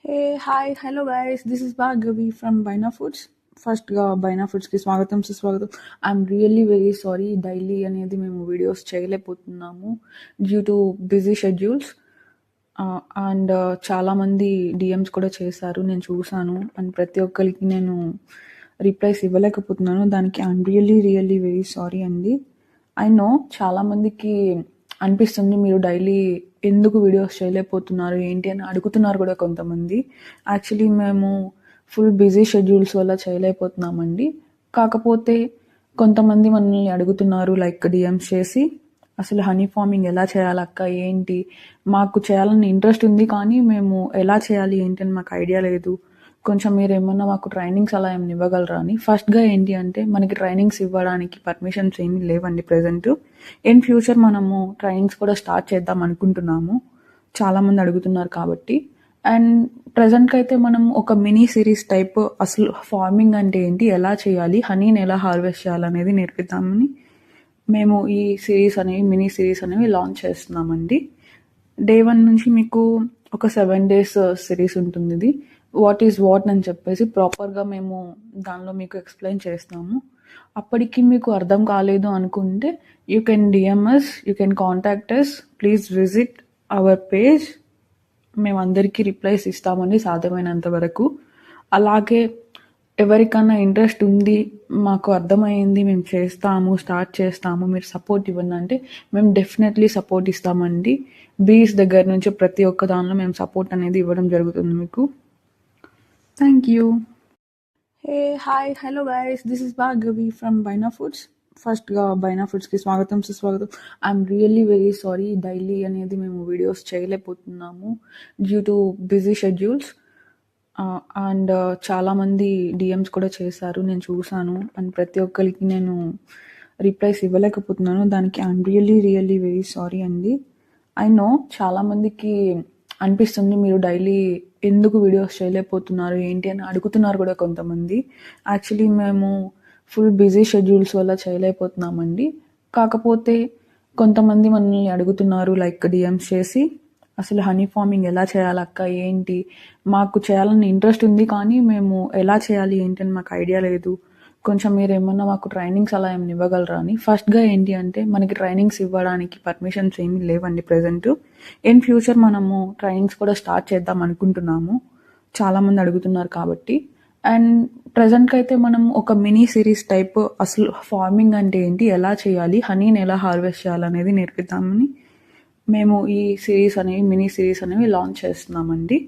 Hey, hi, hello guys. This is Bhargavi from Bina Foods. ఫస్ట్గా బైనా ఫుడ్స్కి స్వాగతం సుస్వాగతం. I'm really very sorry, daily అనేది మేము వీడియోస్ చేయలేకపోతున్నాము due to busy schedules. And చాలామంది డిఎమ్స్ కూడా చేశారు, నేను చూశాను. అండ్ ప్రతి ఒక్కరికి నేను రిప్లైస్ ఇవ్వలేకపోతున్నాను. దానికి ఐఎమ్ రియల్లీ వెరీ సారీ అండి. ఐ నో చాలామందికి అనిపిస్తుంది మీరు డైలీ ఎందుకు వీడియోస్ చేయలేకపోతున్నారు ఏంటి అని అడుగుతున్నారు కూడా కొంతమంది. యాక్చువల్లీ మేము ఫుల్ బిజీ షెడ్యూల్స్ వల్ల చేయలేకపోతున్నామండి. కాకపోతే కొంతమంది మనల్ని అడుగుతున్నారు లైక్ డిఎమ్స్ చేసి, అసలు హనీ ఫార్మింగ్ ఎలా చేయాలక్క ఏంటి, మాకు చేయాలని ఇంట్రెస్ట్ ఉంది కానీ మేము ఎలా చేయాలి ఏంటి అని మాకు ఐడియా లేదు, కొంచెం మీరు ఏమన్నా మాకు ట్రైనింగ్స్ అలా ఏమైనా ఇవ్వగలరా అని. ఫస్ట్గా ఏంటి అంటే మనకి ట్రైనింగ్స్ ఇవ్వడానికి పర్మిషన్స్ ఏమీ లేవండి ప్రజెంట్. ఇన్ ఫ్యూచర్ మనము ట్రైనింగ్స్ కూడా స్టార్ట్ చేద్దాం అనుకుంటున్నాము, చాలామంది అడుగుతున్నారు కాబట్టి. అండ్ ప్రజెంట్కి అయితే మనం ఒక మినీ సిరీస్ టైప్ అసలు ఫార్మింగ్ అంటే ఏంటి, ఎలా చేయాలి, హనీని ఎలా హార్వెస్ట్ చేయాలనేది నేర్పిద్దామని మేము ఈ సిరీస్ అనేవి మినీ సిరీస్ అనేవి లాంచ్ చేస్తున్నామండి. డే 1 నుంచి మీకు ఒక 7 days సిరీస్ ఉంటుంది. ఇది వాట్ ఈజ్ వాట్ అని చెప్పేసి ప్రాపర్గా మేము దానిలో మీకు ఎక్స్ప్లెయిన్ చేస్తాము. అప్పటికి మీకు అర్థం కాలేదు అనుకుంటే you can DMs, you can contact us, please visit our page. మేము అందరికీ రిప్లైస్ ఇస్తామండి సాధ్యమైనంత వరకు. అలాగే ఎవరికైనా ఇంట్రెస్ట్ ఉంది, మాకు అర్థమైంది, మేము చేస్తాము, స్టార్ట్ చేస్తాము, మీరు సపోర్ట్ ఇవ్వండి అంటే మేము డెఫినెట్లీ సపోర్ట్ ఇస్తామండి. బీస్ దగ్గర నుంచి ప్రతి ఒక్క దానిలో మేము సపోర్ట్ అనేది ఇవ్వడం జరుగుతుంది మీకు. Thank you. Hey, hi, hello guys. This is Bhargavi from Baina foods. ఫస్ట్గా బైనా ఫుడ్స్కి స్వాగతం సుస్వాగతం. I'm really very sorry, daily అనేది మేము వీడియోస్ చేయలేకపోతున్నాము due to busy schedules. And చాలామంది డిఎమ్స్ కూడా చేశారు, నేను చూశాను. అండ్ ప్రతి ఒక్కరికి నేను రిప్లైస్ ఇవ్వలేకపోతున్నాను. దానికి ఐఎమ్ రియల్లీ వెరీ సారీ అండి. ఐ నో చాలామందికి అనిపిస్తుంది మీరు డైలీ ఎందుకు వీడియోస్ చేయలేకపోతున్నారు ఏంటి అని అడుగుతున్నారు కూడా కొంతమంది. యాక్చువల్లీ మేము ఫుల్ బిజీ షెడ్యూల్స్ వల్ల చేయలేకపోతున్నామండి. కాకపోతే కొంతమంది మనల్ని అడుగుతున్నారు లైక్ డిఎమ్స్ చేసి, అసలు హనీ ఫార్మింగ్ ఎలా చేయాలక్క ఏంటి, మాకు చేయాలని ఇంట్రెస్ట్ ఉంది కానీ మేము ఎలా చేయాలి ఏంటి అని మాకు ఐడియా లేదు, కొంచెం మీరు ఏమన్నా మాకు ట్రైనింగ్స్ అలా ఏమైనా ఇవ్వగలరా అని. ఫస్ట్గా ఏంటి అంటే మనకి ట్రైనింగ్స్ ఇవ్వడానికి పర్మిషన్స్ ఏమీ లేవండి ప్రజెంట్. ఇన్ ఫ్యూచర్ మనము ట్రైనింగ్స్ కూడా స్టార్ట్ చేద్దాం అనుకుంటున్నాము, చాలామంది అడుగుతున్నారు కాబట్టి. అండ్ ప్రజెంట్కి అయితే మనం ఒక మినీ సిరీస్ టైప్ అసలు ఫార్మింగ్ అంటే ఏంటి, ఎలా చేయాలి, హనీని ఎలా హార్వెస్ట్ చేయాలనేది నేర్పిద్దామని మేము ఈ సిరీస్ అనేవి మినీ సిరీస్ అనేవి లాంచ్ చేస్తున్నామండి.